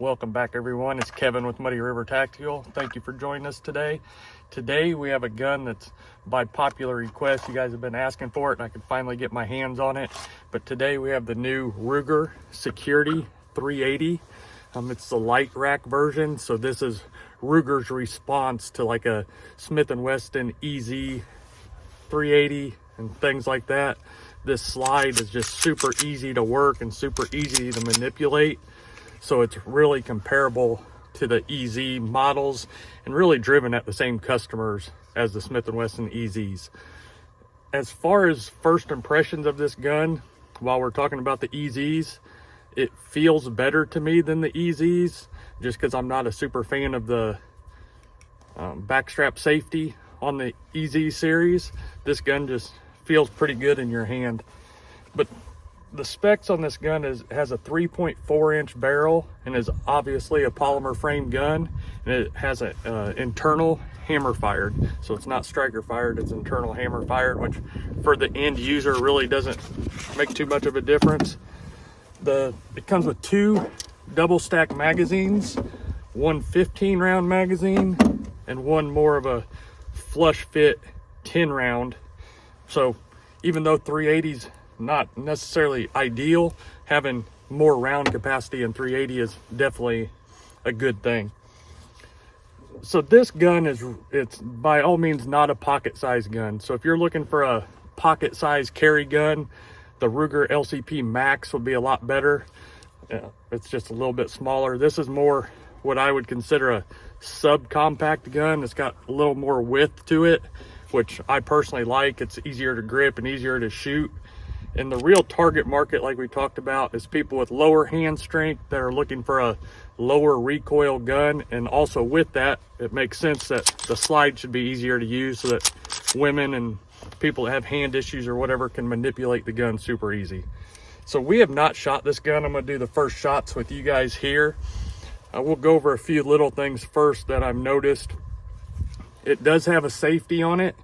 Welcome back, everyone. It's Kevin with Muddy River Tactical. Thank you for joining us today. Today we have a gun that's by popular request. You guys have been asking for it and I could finally get my hands on it. But today we have the new Ruger Security 380. It's the light rack version. So this is Ruger's response to like a Smith & Wesson EZ 380 and things like that. This slide is just super easy to work and super easy to manipulate. So it's really comparable to the EZ models and really driven at the same customers as the Smith & Wesson EZs. As far as first impressions of this gun, while we're talking about the EZs, it feels better to me than the EZs just because I'm not a super fan of the backstrap safety on the EZ series. This gun just feels pretty good in your hand. But the specs on this gun has a 3.4 inch barrel and is obviously a polymer frame gun, and it has an internal hammer fired. So it's not striker fired, it's internal hammer fired, which for the end user really doesn't make too much of a difference. It comes with two double stack magazines, one 15 round magazine and one more of a flush fit 10 round. So even though 380's not necessarily ideal, having more round capacity in 380 is definitely a good thing. So this gun it's by all means not a pocket size gun. So if you're looking for a pocket size carry gun, the Ruger LCP Max would be a lot better. It's just a little bit smaller. This is more what I would consider a subcompact gun. It's got a little more width to it, which I personally like. It's easier to grip and easier to shoot. And the real target market, like we talked about, is people with lower hand strength that are looking for a lower recoil gun. And also with that, it makes sense that the slide should be easier to use so that women and people that have hand issues or whatever can manipulate the gun super easy. So we have not shot this gun. I'm going to do the first shots with you guys here. We'll go over a few little things first that I've noticed. It does have a safety on it.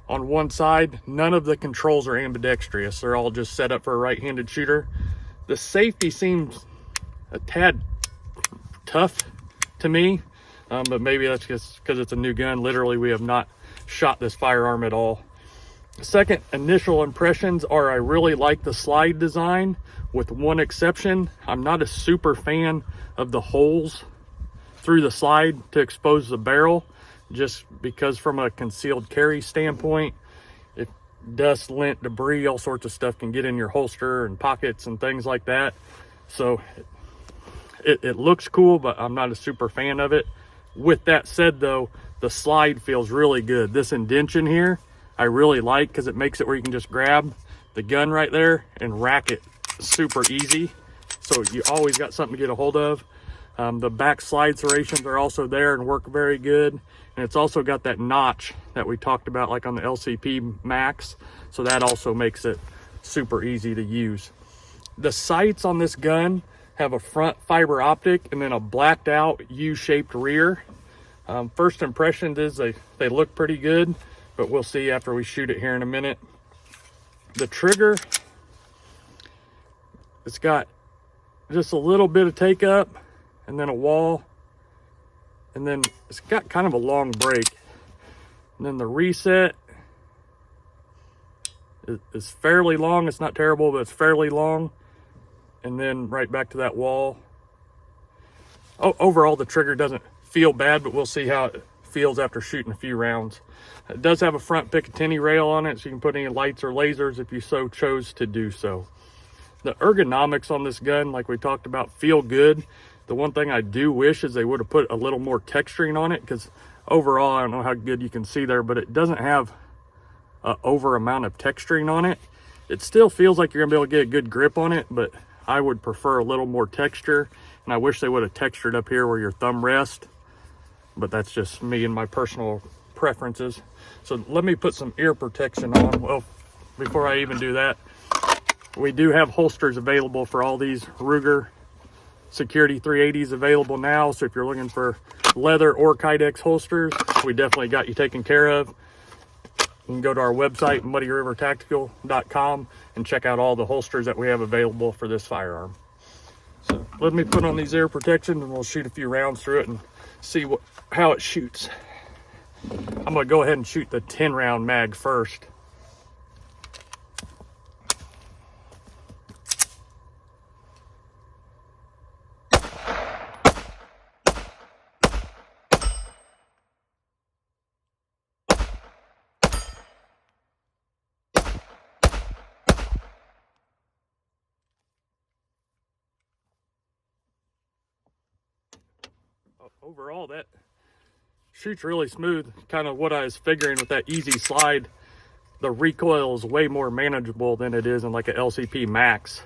On one side, none of the controls are ambidextrous. They're all just set up for a right-handed shooter. The safety seems a tad tough to me, but maybe that's just because it's a new gun. Literally, we have not shot this firearm at all. Second initial impressions are I really like the slide design, with one exception. I'm not a super fan of the holes through the slide to expose the barrel, just because from a concealed carry standpoint, if dust, lint, debris, all sorts of stuff can get in your holster and pockets and things like that. So it looks cool, but I'm not a super fan of it. With that said though, the slide feels really good. This indention here, I really like because it makes it where you can just grab the gun right there and rack it super easy. So you always got something to get a hold of. The back slide serrations are also there and work very good. And it's also got that notch that we talked about like on the LCP Max. So that also makes it super easy to use. The sights on this gun have a front fiber optic and then a blacked out U-shaped rear. First impressions is they look pretty good, but we'll see after we shoot it here in a minute. The trigger, it's got just a little bit of take up and then a wall, and then it's got kind of a long break. And then the reset is fairly long. It's not terrible, but it's fairly long. And then right back to that wall. Overall, the trigger doesn't feel bad, but we'll see how it feels after shooting a few rounds. It does have a front Picatinny rail on it, so you can put any lights or lasers if you so chose to do so. The ergonomics on this gun, like we talked about, feel good. The one thing I do wish is they would have put a little more texturing on it, because overall, I don't know how good you can see there, but it doesn't have an over amount of texturing on it. It still feels like you're gonna be able to get a good grip on it, but I would prefer a little more texture, and I wish they would have textured up here where your thumb rests, but that's just me and my personal preferences. So let me put some ear protection on. Well, before I even do that, we do have holsters available for all these Ruger Security 380s available now. So if you're looking for leather or Kydex holsters, we definitely got you taken care of. You can go to our website, muddyrivertactical.com, and check out all the holsters that we have available for this firearm. So let me put on these air protection and we'll shoot a few rounds through it and see how it shoots. I'm gonna go ahead and shoot the 10 round mag first. Overall, that shoots really smooth. Kind of what I was figuring with that easy slide. The recoil is way more manageable than it is in like a LCP Max.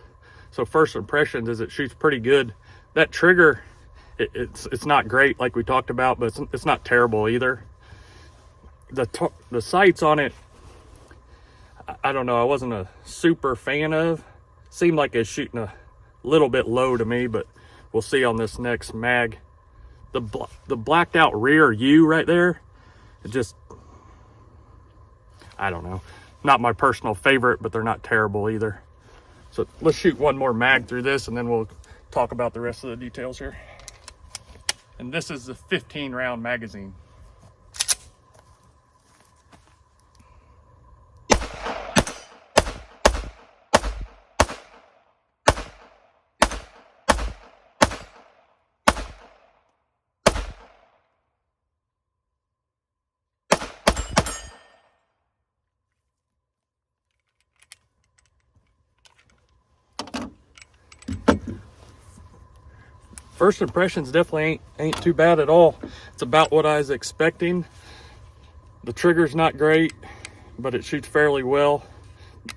So first impressions is it shoots pretty good. That trigger, it's not great like we talked about, but it's not terrible either. The sights on it, I don't know, I wasn't a super fan of. Seemed like it's shooting a little bit low to me, but we'll see on this next mag. The blacked out rear U right there, it just, I don't know, not my personal favorite, but they're not terrible either. So let's shoot one more mag through this and then we'll talk about the rest of the details here. And this is the 15 round magazine. First impressions definitely ain't too bad at all. It's about what I was expecting. The trigger's not great, but it shoots fairly well.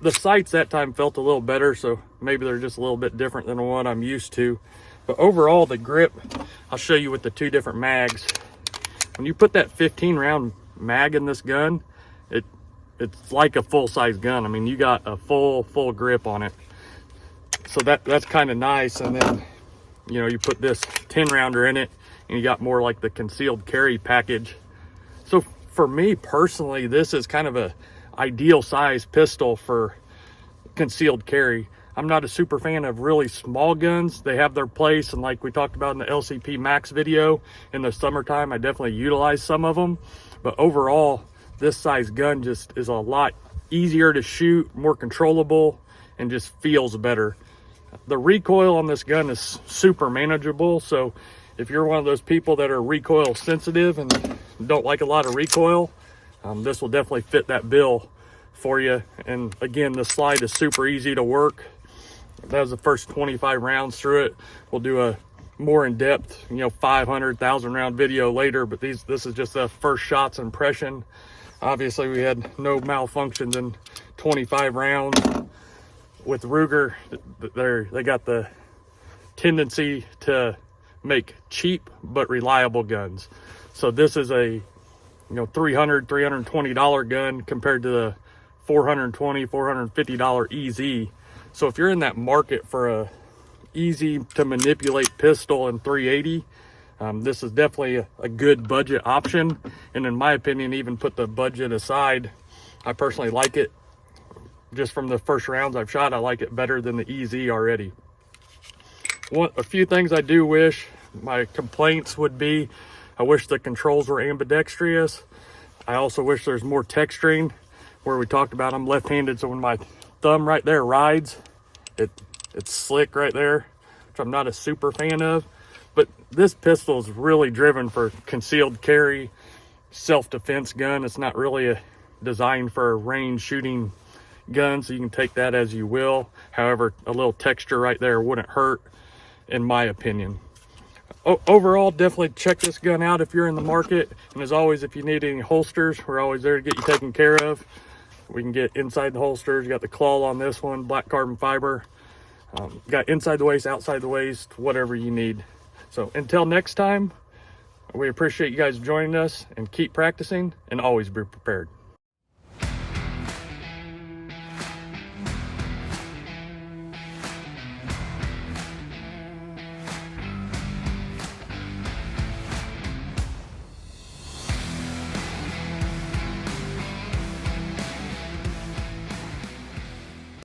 The sights that time felt a little better, so maybe they're just a little bit different than the one I'm used to. But overall, the grip, I'll show you with the two different mags. When you put that 15 round mag in this gun, it's like a full-size gun. I mean, you got a full grip on it. So that's kind of nice. And then, you know, you put this 10 rounder in it and you got more like the concealed carry package. So for me personally, this is kind of a ideal size pistol for concealed carry. I'm not a super fan of really small guns. They have their place, and like we talked about in the LCP Max video, in the summertime I definitely utilize some of them, but overall this size gun just is a lot easier to shoot, more controllable, and just feels better. The recoil on this gun is super manageable, so if you're one of those people that are recoil sensitive and don't like a lot of recoil, this will definitely fit that bill for you. And again, the slide is super easy to work. That was the first 25 rounds through it. We'll do a more in-depth, 500,000 round video later, but this is just the first shots impression. Obviously we had no malfunctions in 25 rounds. With Ruger, they got the tendency to make cheap but reliable guns. So this is a $320 gun compared to the $420, $450 EZ. So if you're in that market for a easy to manipulate pistol in 380, this is definitely a good budget option. And in my opinion, even put the budget aside, I personally like it. Just from the first rounds I've shot, I like it better than the EZ already. A few things I do wish, my complaints would be, I wish the controls were ambidextrous. I also wish there's more texturing, where we talked about I'm left-handed, so when my thumb right there rides, it's slick right there, which I'm not a super fan of. But this pistol is really driven for concealed carry, self-defense gun. It's not really designed for a range shooting gun, so you can take that as you will. However, a little texture right there wouldn't hurt, in my opinion. Overall, definitely check this gun out if you're in the market. And as always, if you need any holsters, we're always there to get you taken care of. We can get inside the holsters. You got the claw on this one, black carbon fiber. Got inside the waist, outside the waist, whatever you need. So until next time, we appreciate you guys joining us, and keep practicing and always be prepared.